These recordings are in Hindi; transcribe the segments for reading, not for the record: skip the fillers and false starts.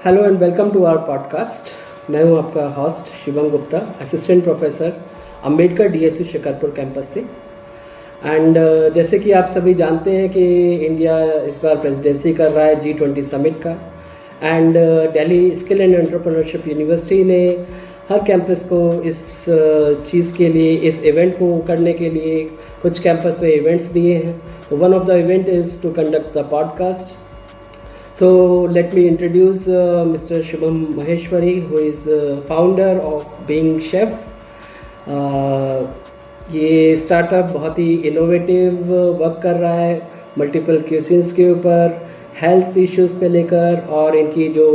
Hello and welcome to our podcast. मैं हूं आपका host Shivam Gupta, assistant professor Ambedkar DSU Shikarpur campus से। एंड जैसे कि आप सभी जानते हैं कि इंडिया इस बार प्रेसिडेंसी कर रहा है G20 समिट का। And Delhi skill and entrepreneurship university ने हर कैंपस को इस चीज़ के लिए, इस इवेंट को करने के लिए कुछ कैंपस में इवेंट्स दिए हैं। One of the event is to conduct the podcast. So let me introduce Mr. Shubham Maheshwari, who is founder of Being Chef. ये स्टार्टअप बहुत ही इनोवेटिव वर्क कर रहा है मल्टीपल क्यूसिन्स के ऊपर, हेल्थ इश्यूज़ पे लेकर, और इनकी जो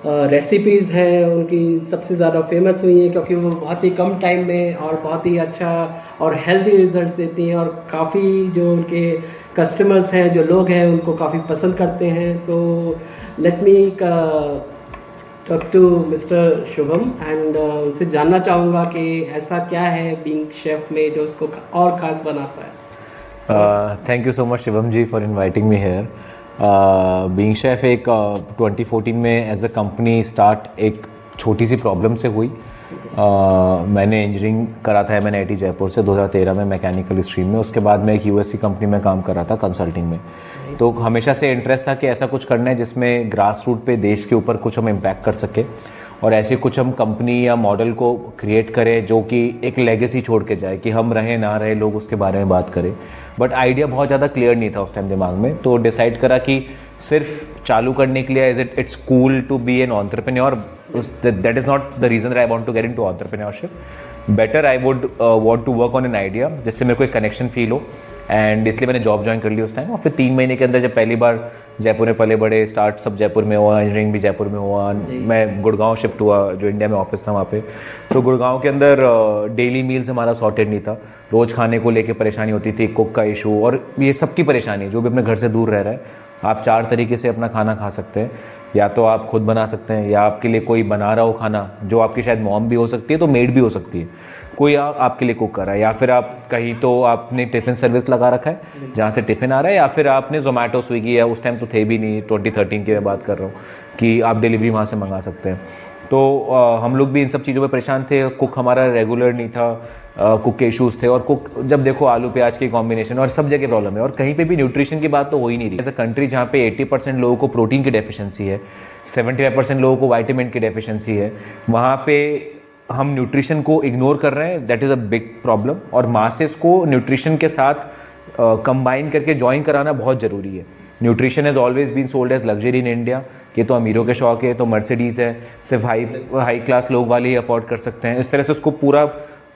रेसिपीज़ हैं उनकी सबसे ज़्यादा फेमस हुई हैं क्योंकि वो बहुत ही कम टाइम में और बहुत ही अच्छा और हेल्दी रिजल्ट्स देती हैं और काफ़ी जो उनके कस्टमर्स हैं, जो लोग हैं, उनको काफ़ी पसंद करते हैं। तो let me talk to mister Shubham and उनसे जानना चाहूँगा कि ऐसा क्या है बीइंग शेफ में जो उसको और ख़ास बनाता है। Thank you so much Shivam ji for inviting me here. Being chef एक 2014 में एज अ कंपनी स्टार्ट एक छोटी सी प्रॉब्लम से हुई। मैंने इंजीनियरिंग करा था MNIT जयपुर से 2013 में मैकेनिकल स्ट्रीम में। उसके बाद मैं एक यूएससी कंपनी में काम कर रहा था कंसल्टिंग में। तो हमेशा से इंटरेस्ट था कि ऐसा कुछ करना है जिसमें ग्रास रूट पे देश के ऊपर कुछ हम इम्पैक्ट कर सके और ऐसे कुछ हम कंपनी या मॉडल को क्रिएट करें जो कि एक लेगेसी छोड़ के जाए, कि हम रहे ना रहे लोग उसके बारे में बात करें। बट आइडिया बहुत ज़्यादा क्लियर नहीं था उस टाइम दिमाग में, तो डिसाइड करा कि सिर्फ चालू करने के लिए it's cool to be an entrepreneur, that is not the reason I want to get into entrepreneurship. Better I would want to work on an idea जिससे मेरे को एक कनेक्शन फील हो, एंड इसलिए मैंने जॉब ज्वाइन कर ली उस टाइम। और फिर 3 महीने के अंदर जब पहली बार जयपुर में पले बड़े, स्टार्ट सब जयपुर में हुआ, इंजीनियरिंग भी जयपुर में हुआ, मैं गुड़गांव शिफ्ट हुआ जो इंडिया में ऑफिस था वहाँ पे। तो गुड़गांव के अंदर डेली मील्स हमारा सॉर्टेड नहीं था, रोज़ खाने को लेके परेशानी होती थी, कुक का इशू और ये सबकी परेशानी। जो भी अपने घर से दूर रह रहा है, आप 4 तरीके से अपना खाना खा सकते हैं। या तो आप खुद बना सकते हैं, या आपके लिए कोई बना रहा हो खाना, जो आपकी शायद मॉम भी हो सकती है, तो मेड भी हो सकती है, कोई आपके लिए कुक कर रहा है, या फिर आप कहीं तो आपने टिफ़िन सर्विस लगा रखा है जहाँ से टिफ़िन आ रहा है, या फिर आपने जोमेटो स्विगी, या उस टाइम तो थे भी नहीं, 2013 की मैं बात कर रहा हूँ, कि आप डिलीवरी वहाँ से मंगा सकते हैं। तो हम लोग भी इन सब चीज़ों पे परेशान थे। कुक हमारा रेगुलर नहीं था, कुक के इशूज़ थे, और कुक जब देखो आलू प्याज की कॉम्बिनेशन, और सब जगह प्रॉब्लम है, और कहीं पे भी न्यूट्रिशन की बात तो हो ही नहीं रही। एज अ कंट्री जहाँ पे 80% लोगों को प्रोटीन की डेफिशिएंसी है, 75% लोगों को वाइटामिन की डेफिशिएंसी है, वहाँ पे हम न्यूट्रिशन को इग्नोर कर रहे हैं। That is a big problem. और मासेस को न्यूट्रिशन के साथ कंबाइन करके ज्वाइन कराना बहुत ज़रूरी है। Nutrition has always been sold as luxury in India, कि तो अमीरों के शौक है, तो मर्सिडीज़ है, सिर्फ हाई क्लास लोग वाले ही अफोर्ड कर सकते हैं। इस तरह से उसको पूरा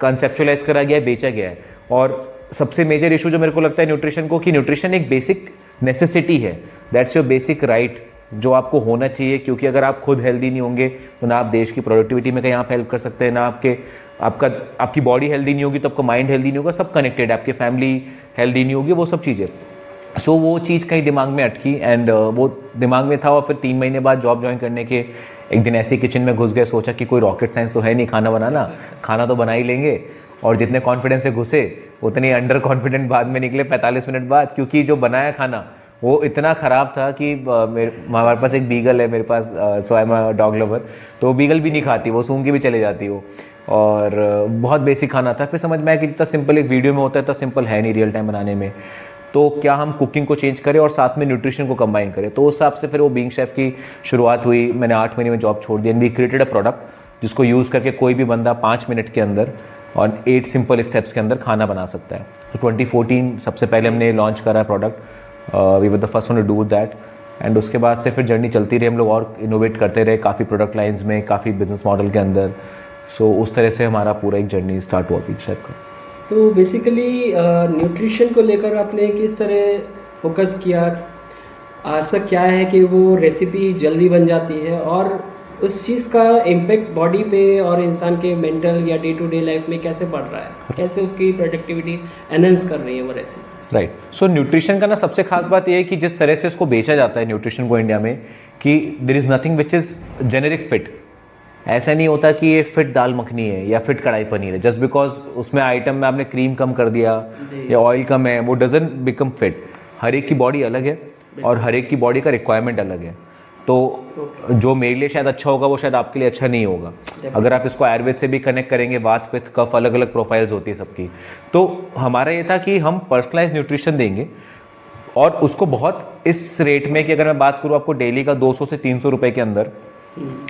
कंसेप्चुलाइज करा गया है, बेचा गया है। और सबसे मेजर इशू जो मेरे को लगता है न्यूट्रिशन को, कि न्यूट्रिशन एक बेसिक नेसेसिटी है, दैट्स योर बेसिक राइट, जो आपको होना चाहिए। क्योंकि अगर आप खुद हेल्दी नहीं होंगे तो ना आप देश की प्रोडक्टिविटी में कहीं आप हेल्प कर सकते हैं, ना आपकी बॉडी हेल्दी नहीं होगी तो आपका माइंड हेल्दी नहीं होगा। सब कनेक्टेड है, आपकी फैमिली हेल्दी नहीं होगी, वो सब चीज़ें। सो वो चीज़ कहीं दिमाग में अटकी, एंड वो दिमाग में था। और फिर 3 महीने बाद जॉब ज्वाइन करने के एक दिन ऐसे किचन में घुस गए, सोचा कि कोई रॉकेट साइंस तो है नहीं खाना बनाना, खाना तो बना ही लेंगे। और जितने कॉन्फिडेंस से घुसे उतने अंडर कॉन्फिडेंट बाद में निकले 45 मिनट बाद, क्योंकि जो बनाया खाना वो इतना ख़राब था कि हमारे पास एक बीगल है, मेरे पास, so I am a dog lover, तो बीगल भी नहीं खाती, वो सूंघ के भी चले जाती वो। और बहुत बेसिक खाना था। फिर समझ में आया कि जितना सिंपल एक वीडियो में होता है इतना सिंपल है नहीं रियल टाइम बनाने में। तो क्या हम कुकिंग को चेंज करें और साथ में न्यूट्रिशन को कंबाइन करें। तो उस हिसाब से फिर वो बीइंग शेफ की शुरुआत हुई। मैंने 8 महीने में जॉब छोड़ दी, and we created a product जिसको यूज़ करके कोई भी बंदा 5 मिनट के अंदर और 8 सिंपल स्टेप्स के अंदर खाना बना सकता है। तो 2014 सबसे पहले हमने लॉन्च करा product, we were the first one to do that. And उसके बाद से फिर जर्नी चलती रही, हम लोग और इनोवेट करते रहे काफ़ी प्रोडक्ट लाइंस में, काफ़ी बिजनेस मॉडल के अंदर। सो उस तरह से हमारा पूरा एक जर्नी स्टार्ट हुआ बीइंग शेफ का। तो बेसिकली न्यूट्रिशन को लेकर आपने किस तरह फोकस किया? ऐसा क्या है कि वो रेसिपी जल्दी बन जाती है और उस चीज़ का इम्पेक्ट बॉडी पे और इंसान के मेंटल या डे टू डे लाइफ में कैसे बढ़ रहा है, कैसे उसकी प्रोडक्टिविटी एनहेंस कर रही है वो रेसिपी? राइट। सो न्यूट्रिशन का ना सबसे खास बात यह है कि जिस तरह से इसको बेचा जाता है न्यूट्रिशन को इंडिया में, कि there is nothing which is generic fit. ऐसा नहीं होता कि ये फिट दाल मखनी है या फिट कढ़ाई पनीर है, जस्ट बिकॉज उसमें आइटम में आपने क्रीम कम कर दिया या ऑयल कम है, वो डजंट बिकम फिट। हर एक की बॉडी अलग है और हर एक की बॉडी का रिक्वायरमेंट अलग है। तो जो मेरे लिए शायद अच्छा होगा वो शायद आपके लिए अच्छा नहीं होगा। अगर आप इसको आयुर्वेद से भी कनेक्ट करेंगे, वात पित्त कफ अलग अलग प्रोफाइल्स होती है सबकी, तो हमारा ये था कि हम पर्सनलाइज न्यूट्रिशन देंगे और उसको बहुत इस रेट में कि अगर मैं बात करूँ आपको डेली का 200 से 300 रुपए के अंदर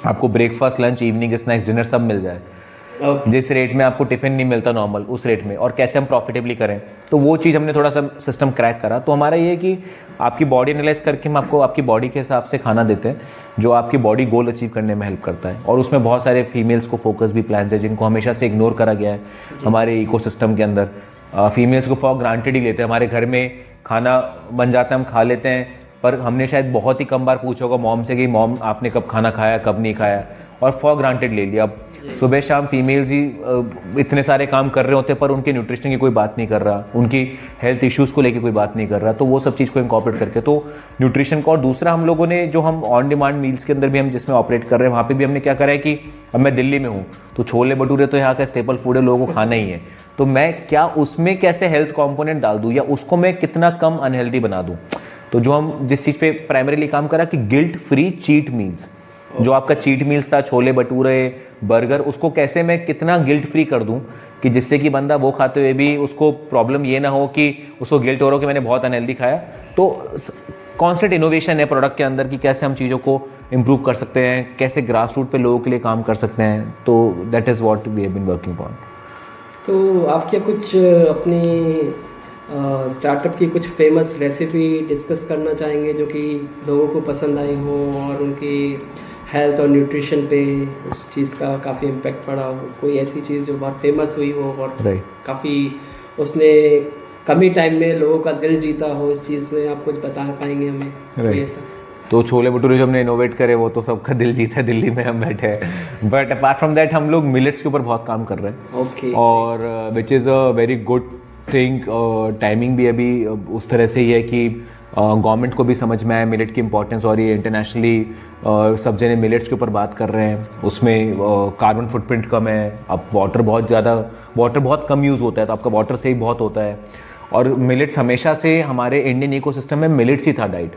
आपको breakfast, lunch, evening snacks, dinner सब मिल जाए। जिस रेट में आपको टिफिन नहीं मिलता नॉर्मल, उस रेट में, और कैसे हम प्रॉफिटेबली करें, तो वो चीज़ हमने थोड़ा सा सिस्टम क्रैक करा। तो हमारा ये है कि आपकी बॉडी एनालाइज करके हम आपको आपकी बॉडी के हिसाब से खाना देते हैं जो आपकी बॉडी गोल अचीव करने में हेल्प करता है। और उसमें बहुत सारे फीमेल्स को फोकस भी प्लान्स है जिनको हमेशा से इग्नोर करा गया है हमारे इकोसिस्टम के अंदर। फीमेल्स को फॉर ग्रांटेड ही लेते हैं। हमारे घर में खाना बन जाता है, हम खा लेते हैं, पर हमने शायद बहुत ही कम बार पूछा होगा मॉम से कि मॉम आपने कब खाना खाया, कब नहीं खाया, और फॉर ग्रांटेड ले लिया। अब सुबह शाम फीमेल्स ही इतने सारे काम कर रहे होते हैं पर उनके न्यूट्रिशन की कोई बात नहीं कर रहा, उनकी हेल्थ इश्यूज़ को लेके कोई बात नहीं कर रहा। तो वो सब चीज़ को इंकॉर्पोरेट करके तो न्यूट्रिशन को, और दूसरा हम लोगों ने जो हम ऑन डिमांड मील्स के अंदर भी हम जिसमें ऑपरेट कर रहे हैं, वहाँ पे भी हमने क्या करा है कि अब मैं दिल्ली में हूँ तो छोले भटूरे तो यहाँ का स्टेपल फूड है, लोगों को खाना ही है, तो मैं क्या उसमें कैसे हेल्थ कॉम्पोनेंट डाल दूँ या उसको मैं कितना कम अनहेल्दी बना दूँ। तो जो हम जिस चीज़ पे प्राइमरीली काम करा कि गिल्ट फ्री चीट मील्स, जो आपका चीट मील्स था छोले भटूरे बर्गर, उसको कैसे मैं कितना गिल्ट फ्री कर दूं कि जिससे कि बंदा वो खाते हुए भी उसको प्रॉब्लम ये ना हो कि उसको गिल्ट हो रहा हो कि मैंने बहुत अनहेल्दी खाया। तो कॉन्स्टेंट इनोवेशन है प्रोडक्ट के अंदर कि कैसे हम चीज़ों को इम्प्रूव कर सकते हैं, कैसे ग्रास रूट पे लोगों के लिए काम कर सकते हैं। तो that is what we have been working on. तो आप क्या कुछ अपनी स्टार्टअप की कुछ फेमस रेसिपी डिस्कस करना चाहेंगे जो कि लोगों को पसंद आई हो और उनकी हेल्थ और न्यूट्रिशन पे उस चीज़ का काफ़ी इम्पैक्ट पड़ा हो? कोई ऐसी चीज़ जो बहुत फेमस हुई हो और काफ़ी उसने कम ही टाइम में लोगों का दिल जीता हो, इस चीज़ में आप कुछ बता पाएंगे हमें? तो छोले भटूरे जो हमने इनोवेट करे वो तो सबका दिल जीता है, दिल्ली में हम बैठे हैं। बट अपार्ट फ्रॉम दैट हम लोग मिलेट्स के ऊपर बहुत काम कर रहे हैं। ओके। और which is a very good thing. Timing भी अभी उस तरह से ही है कि गवर्नमेंट को भी समझ में आया मिलेट की इंपॉर्टेंस, और ये इंटरनेशनली सब जने मिलेट्स के ऊपर बात कर रहे हैं। उसमें कार्बन फुटप्रिंट कम है, अब वाटर बहुत कम यूज़ होता है, तो आपका वाटर सेव बहुत होता है। और मिलेट्स हमेशा से हमारे इंडियन इकोसिस्टम में मिलेट्स ही था डाइट।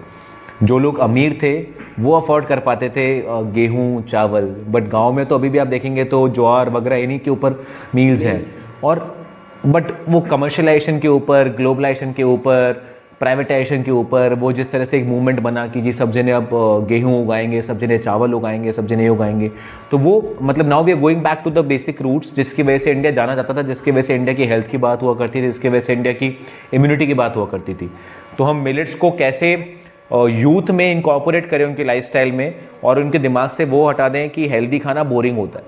जो लोग अमीर थे वो अफोर्ड कर पाते थे गेहूँ चावल, बट गांव में तो अभी भी आप देखेंगे तो ज्वार वगैरह इन्हीं के ऊपर मील्स हैं। और बट वो कमर्शलाइजेशन के ऊपर, ग्लोबलाइजेशन के ऊपर, प्राइवेटाइजेशन के ऊपर, वो जिस तरह से एक मूवमेंट बना कि जी सब जने अब गेहूँ उगाएंगे, सब जने चावल उगाएंगे, सब जने ये उगाएंगे, तो वो मतलब now we are going back to the basic roots, जिसकी वजह से इंडिया जाना जाता था, जिसकी वजह से इंडिया की हेल्थ की बात हुआ करती थी, जिसकी वजह से इंडिया की इम्यूनिटी की बात हुआ करती थी। तो हम मिलेट्स को कैसे यूथ में इनकॉर्पोरेट करें उनके लाइफस्टाइल में, और उनके दिमाग से वो हटा दें कि हेल्दी खाना बोरिंग होता है।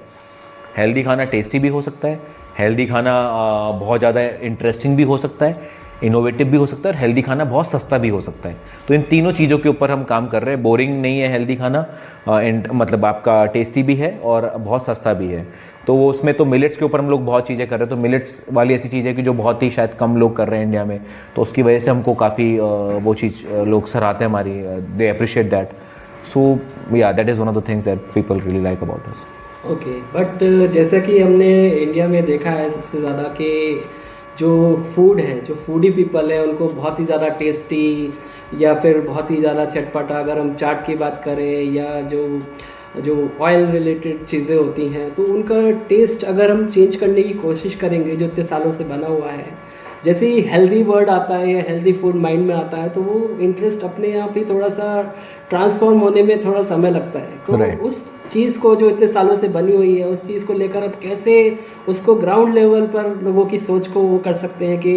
हेल्दी खाना टेस्टी भी हो सकता है, हेल्दी खाना बहुत ज़्यादा इंटरेस्टिंग भी हो सकता है, इनोवेटिव भी हो सकता है, और हेल्दी खाना बहुत सस्ता भी हो सकता है। तो इन तीनों चीज़ों के ऊपर हम काम कर रहे हैं। बोरिंग नहीं है हेल्दी खाना, मतलब आपका टेस्टी भी है और बहुत सस्ता भी है। तो वो उसमें तो मिलेट्स के ऊपर हम लोग बहुत चीज़ें कर रहे हैं। तो मिलेट्स वाली ऐसी चीज़ है कि जो बहुत ही शायद कम लोग कर रहे हैं इंडिया में, तो उसकी वजह से हमको काफ़ी वो चीज़ लोग सराहते हैं हमारी, they appreciate that. So yeah that is one of the things that people really like about us. Okay, but जैसा कि हमने इंडिया में देखा है सबसे ज़्यादा कि जो फूड है, जो फूडी पीपल है, उनको बहुत ही ज़्यादा टेस्टी या फिर बहुत ही ज़्यादा चटपटा, अगर हम चाट की बात करें या जो ऑयल रिलेटेड चीज़ें होती हैं, तो उनका टेस्ट अगर हम चेंज करने की कोशिश करेंगे जो इतने सालों से बना हुआ है, जैसे ही हेल्दी वर्ड आता है या हेल्दी फूड माइंड में आता है, तो वो इंटरेस्ट अपने आप ही थोड़ा सा ट्रांसफॉर्म होने में थोड़ा समय लगता है। तो उस चीज़ को जो इतने सालों से बनी हुई है, उस चीज़ को लेकर अब कैसे उसको ग्राउंड लेवल पर लोगों की सोच को वो कर सकते हैं कि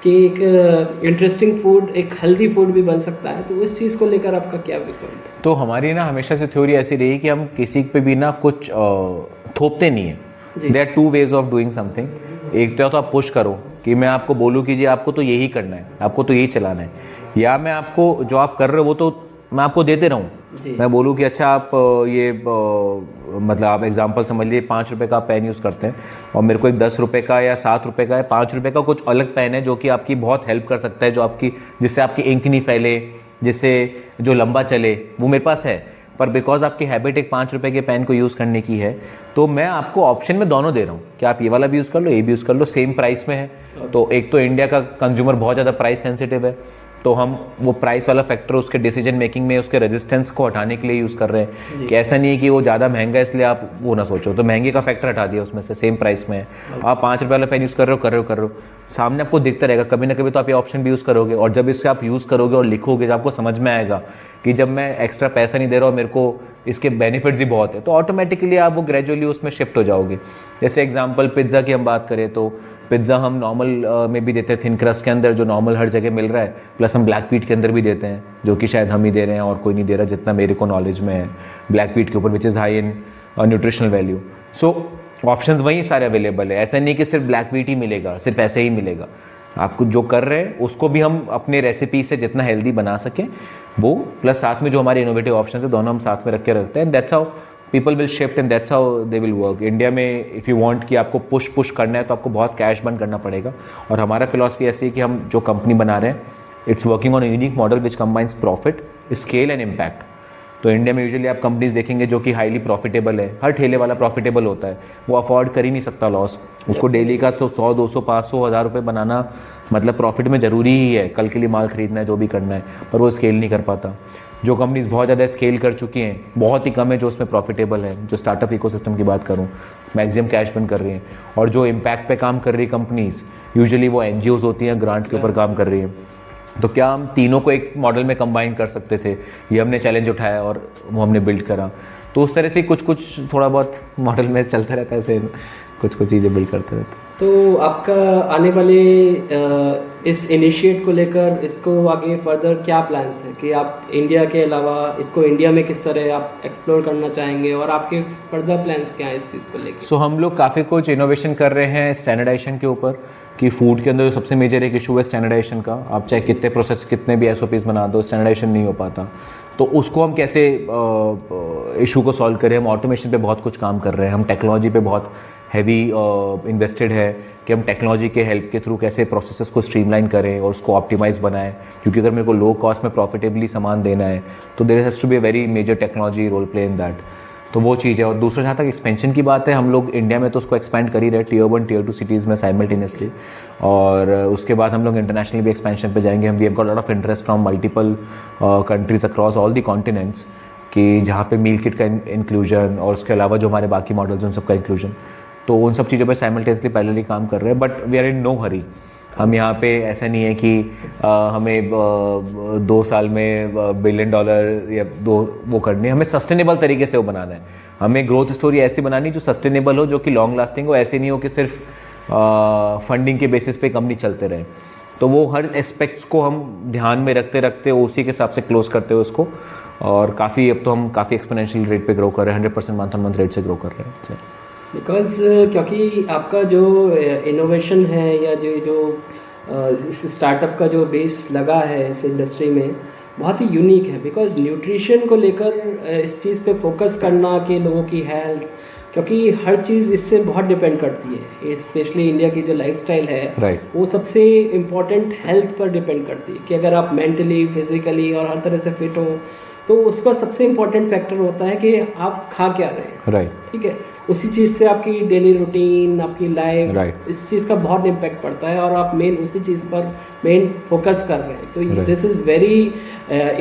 एक इंटरेस्टिंग फूड, एक हेल्दी फूड भी बन सकता है। तो उस चीज़ को लेकर आपका क्या विकल्प है? तो हमारी ना हमेशा से थ्योरी ऐसी रही कि हम किसी पे भी ना कुछ थोपते नहीं है। There are two ways of doing something. एक तो आप पुश करो कि मैं आपको बोलूँ कि जी आपको तो यही करना है, आपको तो यही चलाना है, या मैं आपको जो आप कर रहे हो वो तो मैं आपको देते रहूँ। मैं बोलूँ कि अच्छा आप ये मतलब आप एग्जांपल समझ लीजिए 5 रुपये का पेन यूज़ करते हैं और मेरे को एक 10 रुपये का या 7 रुपये का या 5 रुपये का कुछ अलग पेन है जो कि आपकी बहुत हेल्प कर सकता है, जो आपकी जिससे आपकी इंक नहीं फैले, जिससे जो लंबा चले, वो मेरे पास है। पर बिकॉज आपकी हैबिट एक 5 रुपये के पेन को यूज़ करने की है, तो मैं आपको ऑप्शन में दोनों दे रहा हूँ कि आप ये वाला भी यूज़ कर लो, ये भी यूज़ कर लो, सेम प्राइस में है। तो एक तो इंडिया का कंज्यूमर बहुत ज़्यादा प्राइस सेंसिटिव है, तो हम वो प्राइस वाला फैक्टर उसके डिसीजन मेकिंग में उसके रेजिस्टेंस को हटाने के लिए यूज़ कर रहे हैं कि ऐसा नहीं है कि वो ज़्यादा महंगा है इसलिए आप वो ना सोचो, तो महंगे का फैक्टर हटा दिया उसमें से, सेम प्राइस में है, आप 5 रुपये वाला पेन यूज़ कर रहे हो, सामने आपको दिखता रहेगा, कभी ना कभी तो आप ये ऑप्शन भी यूज़ करोगे, और जब इससे आप यूज़ करोगे और लिखोगे, जब आपको समझ में आएगा कि जब मैं एक्स्ट्रा पैसा नहीं दे रहा हूँ, मेरे को इसके बेनिफिट्स भी बहुत है, तो ऑटोमेटिकली आप वो ग्रेजुअली उसमें शिफ्ट हो जाओगे। जैसे एग्जांपल पिज़्ज़ा की हम बात करें तो पिज़्ज़ा हम नॉर्मल में भी देते हैं, थिन क्रस्ट के अंदर जो नॉर्मल हर जगह मिल रहा है, प्लस हम ब्लैक व्हीट के अंदर भी देते हैं, जो कि शायद हम ही दे रहे हैं और कोई नहीं दे रहा जितना मेरे को नॉलेज में है, ब्लैक व्हीट के ऊपर, which is high in nutritional value. So options वहीं सारे अवेलेबल है, ऐसा नहीं कि सिर्फ ब्लैक व्हीट ही मिलेगा, सिर्फ ऐसे ही मिलेगा, आपको जो कर रहे हैं उसको भी हम अपने रेसिपी से जितना हेल्दी बना सकें वो, प्लस साथ में जो हमारे इनोवेटिव ऑप्शन है दोनों हम साथ में रख के रखते हैं, that's how people will shift and that's how they will work. India में इफ़ यू वांट कि आपको पुश करना है तो आपको बहुत कैश बर्न करना पड़ेगा, और हमारा फिलॉसफी ऐसी है कि हम जो कंपनी बना रहे हैं it's working on unique model which combines profit, scale and impact. तो इंडिया में यूजुअली आप कंपनीज देखेंगे जो कि हाईली प्रॉफिटेबल है, हर ठेले वाला प्रॉफिटेबल होता है, वो अफोर्ड कर ही नहीं सकता लॉस, उसको डेली का तो 100 200 500 हज़ार रुपये बनाना मतलब प्रॉफिट में ज़रूरी ही है, कल के लिए माल खरीदना है, जो भी करना है, पर वो स्केल नहीं कर पाता। जो कंपनीज बहुत ज़्यादा स्केल कर चुकी हैं, बहुत ही कम है जो उसमें प्रॉफिटेबल है, जो स्टार्टअप इकोसिस्टम की बात करूँ, मैक्सिमम कैश बर्न कर रही हैं, और जो इम्पैक्ट पे काम कर रही कंपनीज यूजुअली वो NGOs होती हैं, ग्रांट के ऊपर काम कर रही हैं। तो क्या हम तीनों को एक मॉडल में कंबाइन कर सकते थे, ये हमने चैलेंज उठाया और वो हमने बिल्ड करा। तो उस तरह से कुछ थोड़ा बहुत मॉडल में चलता रहता है, ऐसे कुछ चीज़ें बिल्ड करते रहते हैं। तो आपका आने वाले इस इनिशिएट को लेकर इसको आगे फर्दर क्या प्लान्स हैं कि आप इंडिया के अलावा इसको इंडिया में किस तरह आप एक्सप्लोर करना चाहेंगे, और आपके फर्दर प्लान्स क्या हैं इस चीज़ को लेकर? सो हम लोग काफ़ी कुछ इनोवेशन कर रहे हैं स्टैंडर्डाइजेशन के ऊपर, कि फूड के अंदर जो सबसे मेजर एक इशू है स्टैंडर्डाइजेशन का, आप चाहे कितने प्रोसेस कितने भी SOPs बना दो, स्टैंडर्डाइजेशन नहीं हो पाता। तो उसको हम कैसे इशू को सॉल्व करें, हम ऑटोमेशन पे बहुत कुछ काम कर रहे हैं, हम टेक्नोलॉजी पे बहुत हैवी इन्वेस्टेड है कि हम टेक्नोलॉजी के हेल्प के थ्रू कैसे प्रोसेसेस को स्ट्रीमलाइन करें और उसको ऑप्टिमाइज़ बनाएं, क्योंकि अगर मेरे को लो कॉस्ट में प्रॉफिटेबली सामान देना है तो there has to be a very major technology role play in that. तो वो चीज़ है। और दूसरा जहाँ तक एक्सपेंशन की बात है, हम लोग इंडिया में तो उसको एक्सपेंड कर ही रहे, Tier 1 Tier 2 सिटीज़ में साइमल्टेनियसली, और उसके बाद हम लोग इंटरनेशनली भी एक्सपेंशन पे जाएंगे। हम we have got lot of interest from multiple countries across all the continents, कि जहाँ पे मील किट का इंक्लूजन और उसके अलावा जो हमारे बाकी मॉडल्स हैं उन सबका इंक्लूजन, तो उन सब चीज़ों पर साइमल्टेनियसली पैरेलली काम कर रहे हैं। But we are in no hurry. हम यहाँ पे ऐसा नहीं है कि हमें 2 साल में $1 बिलियन या 2 वो करनी है, हमें सस्टेनेबल तरीके से वो बनाना है। हमें ग्रोथ स्टोरी ऐसी बनानी जो सस्टेनेबल हो, जो कि लॉन्ग लास्टिंग हो, ऐसे नहीं हो कि सिर्फ फंडिंग के बेसिस पे कंपनी चलते रहे। तो वो हर एस्पेक्ट्स को हम ध्यान में रखते रखते उसी के हिसाब से क्लोज करते हुए उसको, और काफ़ी अब तो हम काफ़ी एक्सपोनेंशियल रेट पे ग्रो कर रहे हैं, 100% मंथ ऑन मंथ रेट से ग्रो कर रहे हैं। बिकॉज क्योंकि आपका जो इनोवेशन है या जो इस स्टार्टअप का जो बेस लगा है इस इंडस्ट्री में बहुत ही यूनिक है। बिकॉज न्यूट्रिशन को लेकर इस चीज़ पे फोकस करना कि लोगों की हेल्थ, क्योंकि हर चीज़ इससे बहुत डिपेंड करती है, स्पेशली इंडिया की जो लाइफस्टाइल है वो सबसे इम्पॉर्टेंट हेल्थ पर डिपेंड करती है, कि अगर आप मेंटली फिजिकली और हर तरह से फिट हो तो उसका सबसे इम्पोर्टेंट फैक्टर होता है कि आप खा क्या रहे हैं। ठीक है, उसी चीज़ से आपकी डेली रूटीन, आपकी लाइफ, इस चीज़ का बहुत इम्पैक्ट पड़ता है, और आप मेन उसी चीज़ पर मेन फोकस कर रहे हैं। तो this is very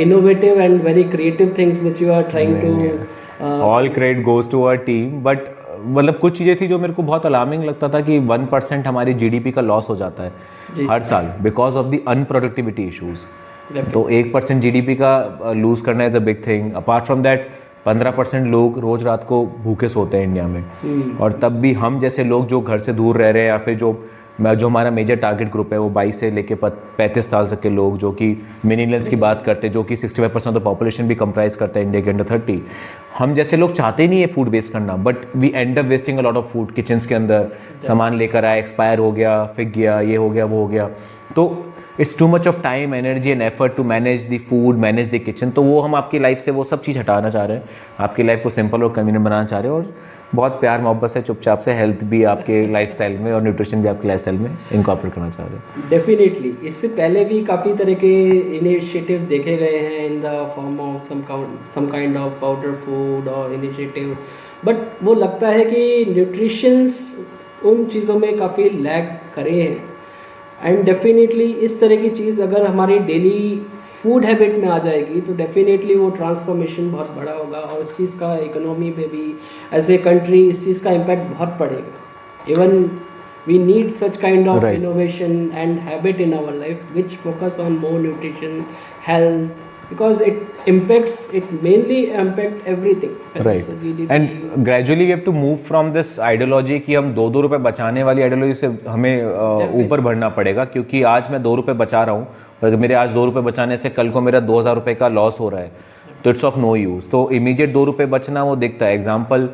innovative and very creative things which you are trying to. All credit goes to our team. But मतलब कुछ चीज़ें थी जो मेरे को बहुत अलार्मिंग लगता था, कि 1% हमारी GDP का लॉस हो जाता है हर साल because of the unproductivity issues. तो 1% GDP का लूज करना is a big thing. Apart from that 15% लोग रोज रात को भूखे सोते हैं इंडिया में, और तब भी हम जैसे लोग जो घर से दूर रह रहे हैं, या फिर जो हमारा मेजर टारगेट ग्रुप है वो 22 से लेके 35 साल तक के लोग, जो कि मिलेनियल्स की बात करते हैं, जो कि 65% ऑफ पॉपुलेशन भी कंप्राइज करता है इंडिया के अंडर 30। हम जैसे लोग चाहते ही नहीं है फूड वेस्ट करना, but we end up wasting a lot of food. Kitchens के अंदर सामान लेकर आए, एक्सपायर हो गया, फिक गया, ये हो गया, वो हो गया। तो it's too much of time, energy and effort to manage the food, manage the kitchen. तो वो हम आपकी लाइफ से वो सब चीज़ हटाना चाह रहे हैं, आपकी लाइफ को सिंपल और कन्वीनियंट बनाना चाह रहे हैं, और बहुत प्यार मोहब्बत से चुपचाप से हेल्थ भी आपके लाइफस्टाइल में और न्यूट्रिशन भी आपके लाइफस्टाइल में इनकॉर्पोरेट करना चाह रहे हैं। डेफिनेटली इससे पहले भी काफ़ी तरह के इनिशिएटिव देखे गए हैं in the form of some kind of powder food और इनिशिएटिव, बट वो लगता है कि न्यूट्रिशंस उन चीज़ों में काफ़ी लैग करे हैं। एंड डेफिनेटली इस तरह की चीज़ अगर हमारी डेली फूड हैबिट में आ जाएगी तो डेफिनेटली वो ट्रांसफॉर्मेशन बहुत बड़ा होगा और इस चीज़ का इकोनॉमी पे भी एज ए कंट्री इस चीज़ का इम्पैक्ट बहुत पड़ेगा. Even we need such kind of Right. innovation and habit in our life which focus on more nutrition, health, because it mainly impact everything. Right. So GDP. And gradually we have to move from this ideology कि हम 2-2 रुपए बचाने वाली आइडियोलॉजी से हमें ऊपर बढ़ना पड़ेगा, क्योंकि आज मैं 2 रुपए बचा रहा हूँ पर मेरे आज 2 रुपए बचाने से कल को मेरा 2,000 रुपए का लॉस हो रहा है, तो इट्स ऑफ नो यूज़. तो इमीडिएट 2 रुपए बचना वो दिखता है. एग्जाम्पल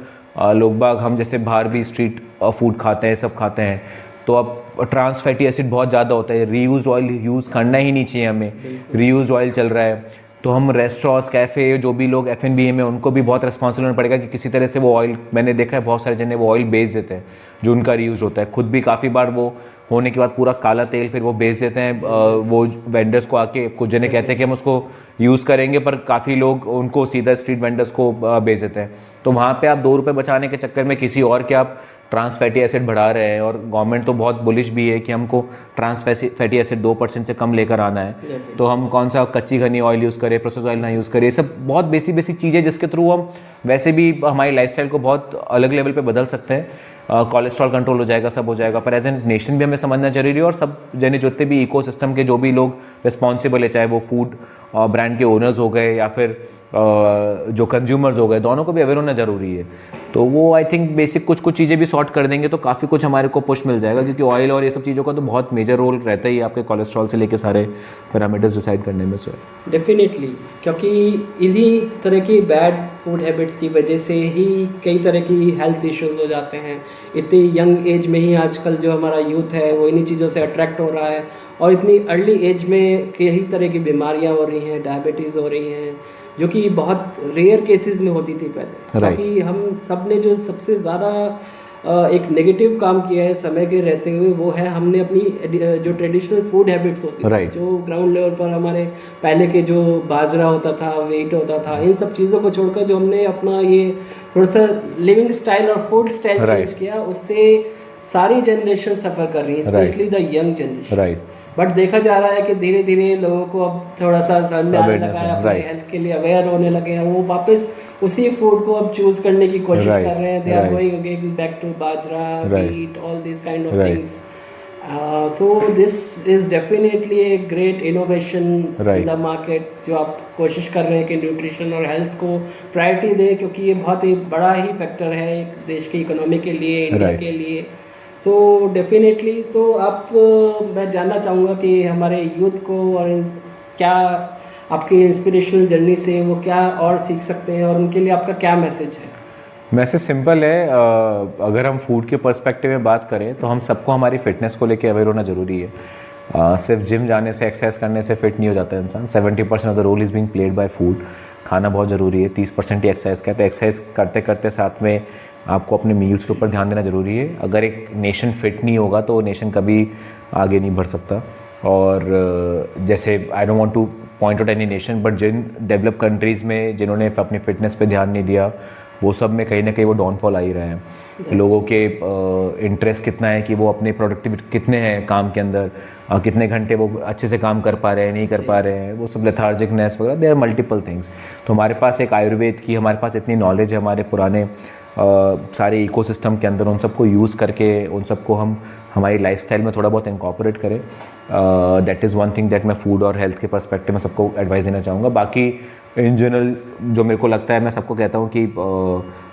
लोग बाग हम जैसे बाहर भी स्ट्रीट फूड खाते हैं, सब खाते हैं, तो अब ट्रांस फैटी एसिड बहुत ज़्यादा होता है. रीयूज ऑयल यूज़ करना ही नहीं चाहिए हमें. रीयूज ऑयल चल रहा है, तो हम रेस्टोरेंट्स, कैफ़े, जो भी लोग F&B में, उनको भी बहुत रिस्पॉन्सिबल होना पड़ेगा कि किसी तरह से वो ऑयल, मैंने देखा है बहुत सारे जने वो ऑयल बेच देते हैं जो उनका रीयूज होता है. खुद भी काफ़ी बार वो होने के बाद पूरा काला तेल फिर वो बेच देते हैं. वो वेंडर्स को आके कुछ जने कहते हैं कि हम उसको यूज़ करेंगे, पर काफ़ी लोग उनको सीधा स्ट्रीट वेंडर्स को बेच देते हैं. तो वहाँ पे आप 2 रुपए बचाने के चक्कर में किसी और के आप ट्रांस फैटी एसिड बढ़ा रहे हैं. और गवर्नमेंट तो बहुत बुलिश भी है कि हमको ट्रांस फैटी एसिड 2% से कम लेकर आना है. तो हम कौन सा कच्ची घनी ऑयल यूज़ करें, प्रोसेस ऑयल ना यूज़ करें, ये सब बहुत बेसिक चीज़ें जिसके थ्रू हम वैसे भी हमारी लाइफस्टाइल को बहुत अलग लेवल पे बदल सकते हैं. कोलेस्ट्रॉल कंट्रोल हो जाएगा, सब हो जाएगा. पर एज एन नेशन भी हमें समझना जरूरी है. और सब जने जितने भी इकोसिस्टम के जो भी लोग रिस्पॉन्सिबल है, चाहे वो फूड ब्रांड के ओनर्स हो गए या फिर जो कंज्यूमर्स हो गए, दोनों को भी अवेयर होना ज़रूरी है. तो वो आई थिंक बेसिक कुछ चीज़ें भी सॉर्ट कर देंगे तो काफ़ी कुछ हमारे को पुश मिल जाएगा, क्योंकि ऑयल और ये सब चीज़ों का तो बहुत मेजर रोल रहता ही है आपके कोलेस्ट्रॉल से लेके सारे पैरामीटर्स डिसाइड करने में. से डेफिनेटली, क्योंकि इन्हीं तरह की बैड फूड हैबिट्स की वजह से ही कई तरह की हेल्थ इश्यूज हो जाते हैं. इतनी यंग एज में ही आजकल जो हमारा यूथ है वो इन्हीं चीज़ों से अट्रैक्ट हो रहा है और इतनी अर्ली एज में कई तरह की बीमारियां हो रही हैं, डायबिटीज़ हो रही हैं, जो कि बहुत रेयर केसेस में होती थी पहले. Right. क्योंकि हम सब ने जो सबसे ज़्यादा एक नेगेटिव काम किया है समय के रहते हुए, वो है हमने अपनी जो ट्रेडिशनल फूड हैबिट्स होती थी, Right. जो ग्राउंड लेवल पर हमारे पहले के जो बाजरा होता था, वेट होता था, इन सब चीज़ों को छोड़कर जो हमने अपना ये थोड़ा सा लिविंग स्टाइल और फूड स्टाइल Right. चेंज किया, उससे सारी जनरेशन सफ़र कर रही है, specially the young generation. Right. But देखा जा रहा है कि धीरे धीरे लोगों को अब थोड़ा सा समझ में आने लगा है, अपने right. हेल्थ के लिए अवेयर होने लगे हैं. वो वापस उसी फूड को अब चूज करने की कोशिश Right. कर रहे हैं. They are Right. Going again back to bajra, Right. wheat, all these kind of Right. things. So this is definitely a great innovation Right. in the market, जो आप कोशिश कर रहे हैं कि न्यूट्रिशन और हेल्थ को प्रायोरिटी दें, क्योंकि ये बहुत ही बड़ा ही फैक्टर है एक देश की इकोनॉमी के लिए, इंडिया Right. के लिए. So definitely. तो आप मैं जानना चाहूँगा कि हमारे यूथ को और क्या आपकी इंस्पिरेशनल जर्नी से वो क्या और सीख सकते हैं और उनके लिए आपका क्या मैसेज है? मैसेज सिंपल है. अगर हम फूड के पर्सपेक्टिव में बात करें तो हम सबको हमारी फिटनेस को लेके अवेयर होना ज़रूरी है. सिर्फ जिम जाने से, एक्सरसाइज करने से फिट नहीं हो जाता इंसान. 70% of the role is being played by food. खाना बहुत ज़रूरी है. 30% ही एक्सरसाइज का है. तो एक्सरसाइज करते करते साथ में आपको अपने मील्स के ऊपर ध्यान देना ज़रूरी है. अगर एक नेशन फिट नहीं होगा तो नेशन कभी आगे नहीं बढ़ सकता. और जैसे I don't want to point out any nation, but जिन डेवलप कंट्रीज़ में जिन्होंने अपनी फिटनेस पे ध्यान नहीं दिया, वो सब में कहीं ना कहीं वो डाउनफॉल आ ही रहे हैं. लोगों के इंटरेस्ट कितना है कि वो अपने प्रोडक्टिविटी कितने हैं काम के अंदर, कितने घंटे वो अच्छे से काम कर पा रहे हैं, नहीं कर पा रहे हैं, वो सब लेथार्जिकनेस वगैरह, देयर आर मल्टीपल थिंग्स. तो हमारे पास एक आयुर्वेद की, हमारे पास इतनी नॉलेज है हमारे पुराने सारे इकोसिस्टम के अंदर, उन सबको यूज़ करके उन सबको हम हमारी लाइफस्टाइल में थोड़ा बहुत इंकॉर्पोरेट करें. That is one thing that मैं फूड और हेल्थ के पर्सपेक्टिव में सबको एडवाइस देना चाहूँगा. बाकी इन जनरल जो मेरे को लगता है, मैं सबको कहता हूँ कि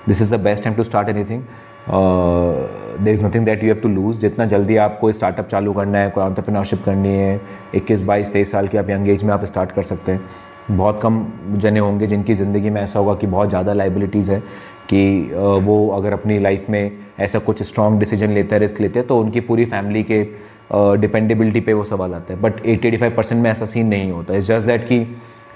this is the best time to start anything. There is nothing that you have to lose. जितना जल्दी आप कोई स्टार्टअप चालू करना है, कोई एंटरप्रेन्योरशिप करनी है, 21, 22, 23 साल की आप यंग एज में आप स्टार्ट कर सकते हैं. बहुत कम जने होंगे जिनकी ज़िंदगी में ऐसा होगा कि बहुत ज़्यादा लाइबिलिटीज़ है कि वो अगर अपनी लाइफ में ऐसा कुछ स्ट्रॉन्ग डिसीजन लेते हैं, रिस्क लेते हैं, तो उनकी पूरी फैमिली के डिपेंडेबिलिटी पे वो सवाल आता है. बट 80-85% में ऐसा सीन नहीं होता. इट्स जस्ट दैट कि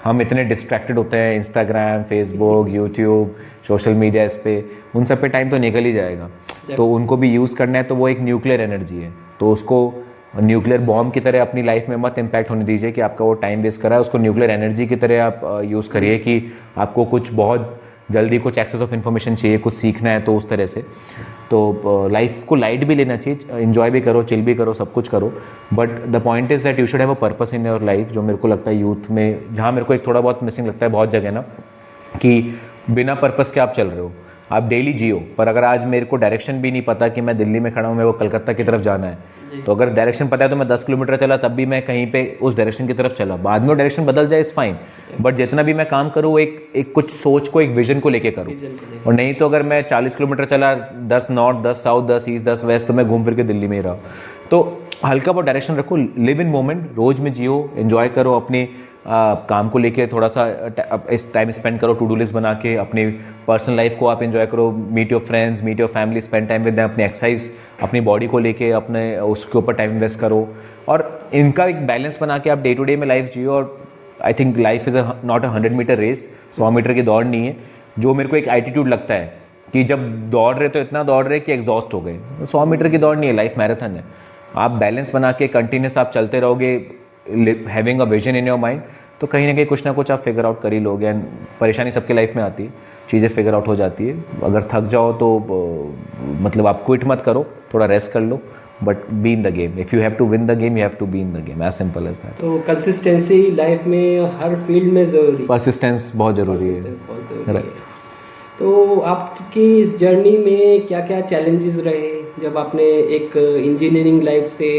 हम इतने डिस्ट्रैक्टेड होते हैं, Instagram, Facebook, YouTube, social media, इस पे उन सब पे टाइम तो निकल ही जाएगा. तो उनको भी यूज़ करना है. तो वो एक न्यूक्लियर एनर्जी है, तो उसको न्यूक्लियर बॉम्ब की तरह अपनी लाइफ में मत इम्पैक्ट होने दीजिए कि आपका वो टाइम वेस्ट करा है. उसको न्यूक्लियर एनर्जी की तरह आप यूज़ करिए कि आपको कुछ बहुत जल्दी कुछ एक्सेस ऑफ इन्फॉर्मेशन चाहिए, कुछ सीखना है, तो उस तरह से तो लाइफ को लाइट भी लेना चाहिए, इन्जॉय भी करो, चिल भी करो, सब कुछ करो, but the point is that you should have a purpose in your life. जो मेरे को लगता है यूथ में, जहाँ मेरे को एक थोड़ा बहुत मिसिंग लगता है बहुत जगह ना, कि बिना पर्पस के आप चल रहे हो, आप डेली जियो, पर अगर आज मेरे को डायरेक्शन भी नहीं पता कि मैं दिल्ली में खड़ा हूँ, मेरे को कलकत्ता की तरफ जाना है, तो अगर डायरेक्शन पता है तो मैं 10 किलोमीटर चला, तब भी मैं कहीं पे उस डायरेक्शन की तरफ चला, बाद में वो डायरेक्शन बदल जाए इट्स फाइन, बट जितना भी मैं काम करूँ एक कुछ सोच को, एक विजन को लेके करूँ। और नहीं तो अगर मैं 40 किलोमीटर चला, 10 नॉर्थ, 10 साउथ, 10 ईस्ट, 10 वेस्ट, तो मैं घूम फिर के दिल्ली में ही रहा। तो हल्का बहुत डायरेक्शन रखो, लिव इन मोमेंट, रोज़ में जियो, एंजॉय करो, अपने काम को लेके थोड़ा सा टाइम स्पेंड करो, टू डू लिस्ट बना के, अपनी पर्सनल लाइफ को आप एंजॉय करो, meet your friends, meet your family, spend time with them, अपनी एक्सरसाइज, अपनी बॉडी को लेके अपने उसके ऊपर टाइम इन्वेस्ट करो, और इनका एक बैलेंस बना के आप डे टू डे में लाइफ जियो। और I think life is not 100 meter race, 100 meter की दौड़ नहीं है। जो मेरे को एक एटीट्यूड लगता है कि जब दौड़ रहे तो इतना दौड़ रहे कि एग्जॉस्ट हो गए, 100 मीटर की दौड़ नहीं है, लाइफ मैराथन है। आप बैलेंस बना के कंटिन्यूस आप चलते रहोगे, having a vision in your mind, तो कहीं ना कहीं कुछ ना कुछ आप फिगर आउट कर ही लोगे। एंड परेशानी सबके लाइफ में आती है, चीज़ें फिगर आउट हो जाती है। अगर थक जाओ तो मतलब आप क्विट मत करो, थोड़ा रेस्ट कर लो, but be in the game. If you have to win the game, you have to be in the game, as simple as that. तो कंसिस्टेंसी लाइफ में हर फील्ड में ज़रूरी, परसिस्टेंस बहुत ज़रूरी है। Right. तो आपकी इस जर्नी में क्या क्या चैलेंजेस रहे जब आपने एक इंजीनियरिंग लाइफ से,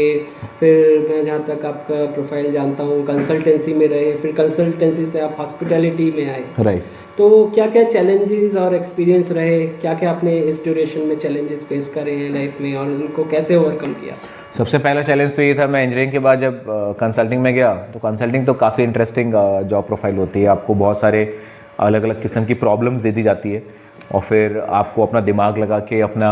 फिर मैं जहाँ तक आपका प्रोफाइल जानता हूँ कंसल्टेंसी में रहे, फिर कंसल्टेंसी से आप हॉस्पिटैलिटी में आए, राइट। तो क्या क्या चैलेंजेस और एक्सपीरियंस रहे, क्या क्या आपने इस ड्यूरेशन में चैलेंजेस फेस करे हैं लाइफ में और उनको कैसे ओवरकम किया? सबसे पहला चैलेंज तो ये था, मैं इंजीनियरिंग के बाद जब कंसल्टिंग में गया, तो कंसल्टिंग तो काफ़ी इंटरेस्टिंग जॉब प्रोफाइल होती है। आपको बहुत सारे अलग अलग किस्म की प्रॉब्लम्स दे दी जाती है, और फिर आपको अपना दिमाग लगा के, अपना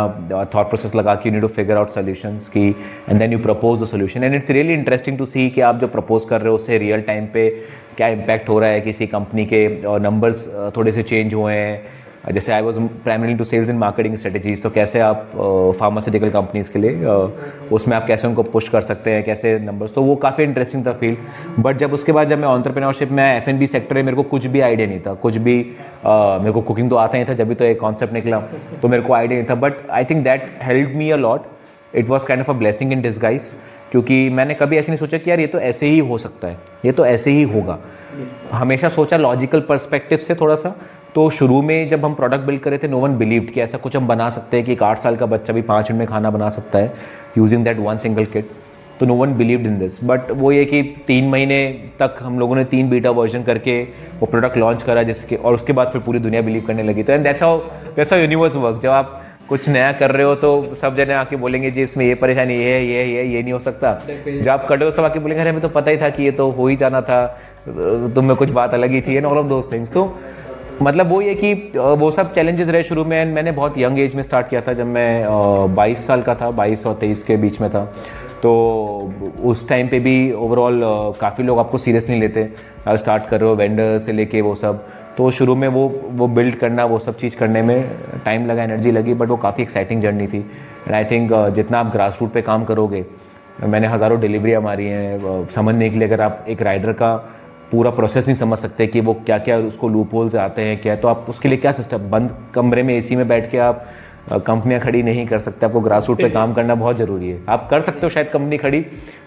थॉट प्रोसेस लगा के, you need to figure out solutions की, and then you propose the solution. And it's really interesting to see कि आप जो प्रपोज कर रहे हो उससे रियल टाइम पे क्या इम्पैक्ट हो रहा है, किसी कंपनी के नंबर्स थोड़े से चेंज हुए हैं। जैसे I was primary to sales and marketing strategies, तो कैसे आप फार्मास्यूटिकल कंपनीज के लिए उसमें आप कैसे उनको पुश कर सकते हैं, कैसे नंबर्स, तो वो काफ़ी इंटरेस्टिंग था फील्ड। बट जब उसके बाद जब मैं एंटरप्रेन्योरशिप में, F&B सेक्टर में, मेरे को कुछ भी आइडिया नहीं था, कुछ भी मेरे को कुकिंग तो आता ही था, जब भी तो एक कॉन्सेप्ट निकला, तो मेरे को आइडिया नहीं था। But I think that help me a lot, it was kind of a blessing in disguise, क्योंकि मैंने कभी ऐसे नहीं सोचा कि यार ये तो ऐसे ही हो सकता है, ये तो ऐसे ही होगा। हमेशा सोचा लॉजिकल पर्सपेक्टिव से थोड़ा सा। तो शुरू में जब हम प्रोडक्ट बिल्ड कर रहे थे, नो वन बिलीव्ड कि ऐसा कुछ हम बना सकते हैं कि एक 8 साल का बच्चा भी 5 मिनट में खाना बना सकता है using that one single kit. तो no one believed in this. But वो ये कि 3 महीने तक हम लोगों ने 3 बीटा वर्जन करके वो प्रोडक्ट लॉन्च करा, जिसके और उसके बाद फिर पूरी दुनिया बिलीव करने लगी। तो and that's how universe work. जब आप कुछ नया कर रहे हो तो सब जने आके बोलेंगे जी इसमें ये परेशानी ये है, ये नहीं हो सकता। जब आप कर रहे हो सब आके बोलेंगे अरे हमें तो पता ही था कि ये तो हो ही जाना था, तुम में कुछ बात अलग ही थी, and all of those things. तो मतलब वो ये कि वो सब चैलेंजेस रहे शुरू में। एंड मैंने बहुत यंग एज में स्टार्ट किया था, जब मैं 22 साल का था, 22 और 23 के बीच में था। तो उस टाइम पे भी ओवरऑल काफ़ी लोग आपको सीरियस नहीं लेते, स्टार्ट कर रहे हो वेंडर से लेके वो सब। तो शुरू में वो बिल्ड करना, वो सब चीज़ करने में टाइम लगा, एनर्जी लगी, बट वो काफ़ी एक्साइटिंग जर्नी थी। एंड आई थिंक जितना आप ग्रास रूट पे काम करोगे, मैंने हज़ारों डिलीवरियाँ मारी हैं समझने के लिए। अगर आप एक राइडर का पूरा प्रोसेस नहीं समझ सकते कि वो क्या क्या उसको लूप होल्स आते हैं क्या, तो आप उसके लिए क्या सिस्टम, बंद कमरे में एसी में बैठ के आप कंपनियां खड़ी नहीं कर सकते। आपको ग्रास रूट पे काम करना बहुत ज़रूरी है। आप कर सकते हो शायद कंपनी खड़ी,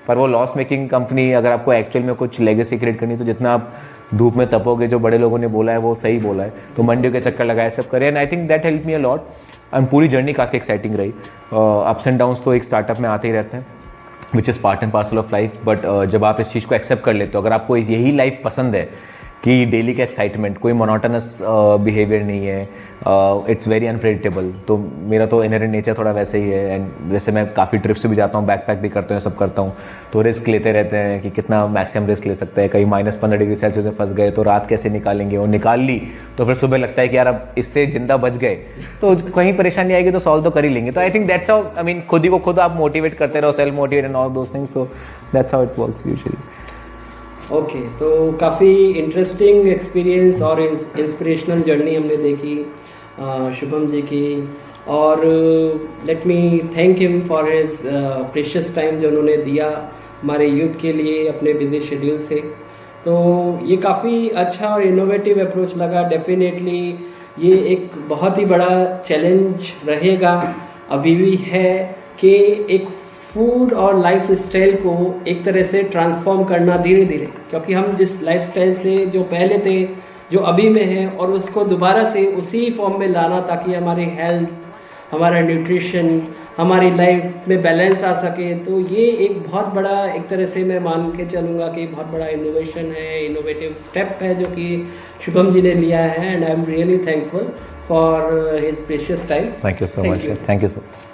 पर वो लॉस मेकिंग कंपनी, अगर आपको एक्चुअल में कुछ लेगेसी क्रिएट करनी, तो जितना आप धूप में तपोगे, जो बड़े लोगों ने बोला है वो सही बोला है, तो मंडियों के चक्कर लगाए सब करें। And I think that help me a lot. And पूरी जर्नी काफ़ी एक्साइटिंग रही। अप्स एंड डाउन्स तो एक स्टार्टअप में आते ही रहते हैं, which is part and parcel of life. But जब आप इस चीज़ को एक्सेप्ट कर लेते हो, अगर आपको यही लाइफ पसंद है कि डेली का एक्साइटमेंट, कोई मोनोटोनस बिहेवियर नहीं है, इट्स वेरी अनप्रेडिक्टेबल, तो मेरा तो इनहेरेंट नेचर थोड़ा वैसे ही है। एंड जैसे मैं काफ़ी ट्रिप्स से भी जाता हूँ, बैकपैक भी करता हूँ, सब करता हूँ, तो रिस्क लेते रहते हैं कि कितना मैक्सिमम रिस्क ले सकते हैं। कहीं -15 डिग्री सेल्सियस में फंस गए तो रात कैसे निकालेंगे, और निकाल ली तो फिर सुबह लगता है कि यार अब इससे जिंदा बच गए, तो कहीं परेशानी आएगी तो सॉल्व तो कर ही लेंगे। तो I think that's how, I mean खुद ही को खुद आप मोटिवेट करते रहो, self motivate and all those things. So that's how it works usually. Okay, तो काफ़ी इंटरेस्टिंग एक्सपीरियंस और इंस्पिरेशनल जर्नी हमने देखी शुभम जी की। और let me thank him for his precious time जो उन्होंने दिया हमारे यूथ के लिए अपने बिजी शेड्यूल से। तो ये काफ़ी अच्छा और इनोवेटिव अप्रोच लगा। डेफिनेटली ये एक बहुत ही बड़ा चैलेंज रहेगा, अभी भी है, कि एक फूड और लाइफ स्टाइल को एक तरह से ट्रांसफॉर्म करना धीरे धीरे, क्योंकि हम जिस लाइफ स्टाइल से जो पहले थे, जो अभी में है, और उसको दोबारा से उसी फॉर्म में लाना, ताकि हमारी हेल्थ, हमारा न्यूट्रिशन, हमारी लाइफ में बैलेंस आ सके। तो ये एक बहुत बड़ा, एक तरह से मैं मान के चलूँगा कि बहुत बड़ा इनोवेशन है, इनोवेटिव स्टेप है जो कि शुभम जी ने लिया है, and I am really thankful for his precious time. Thank you so much, thank you so much.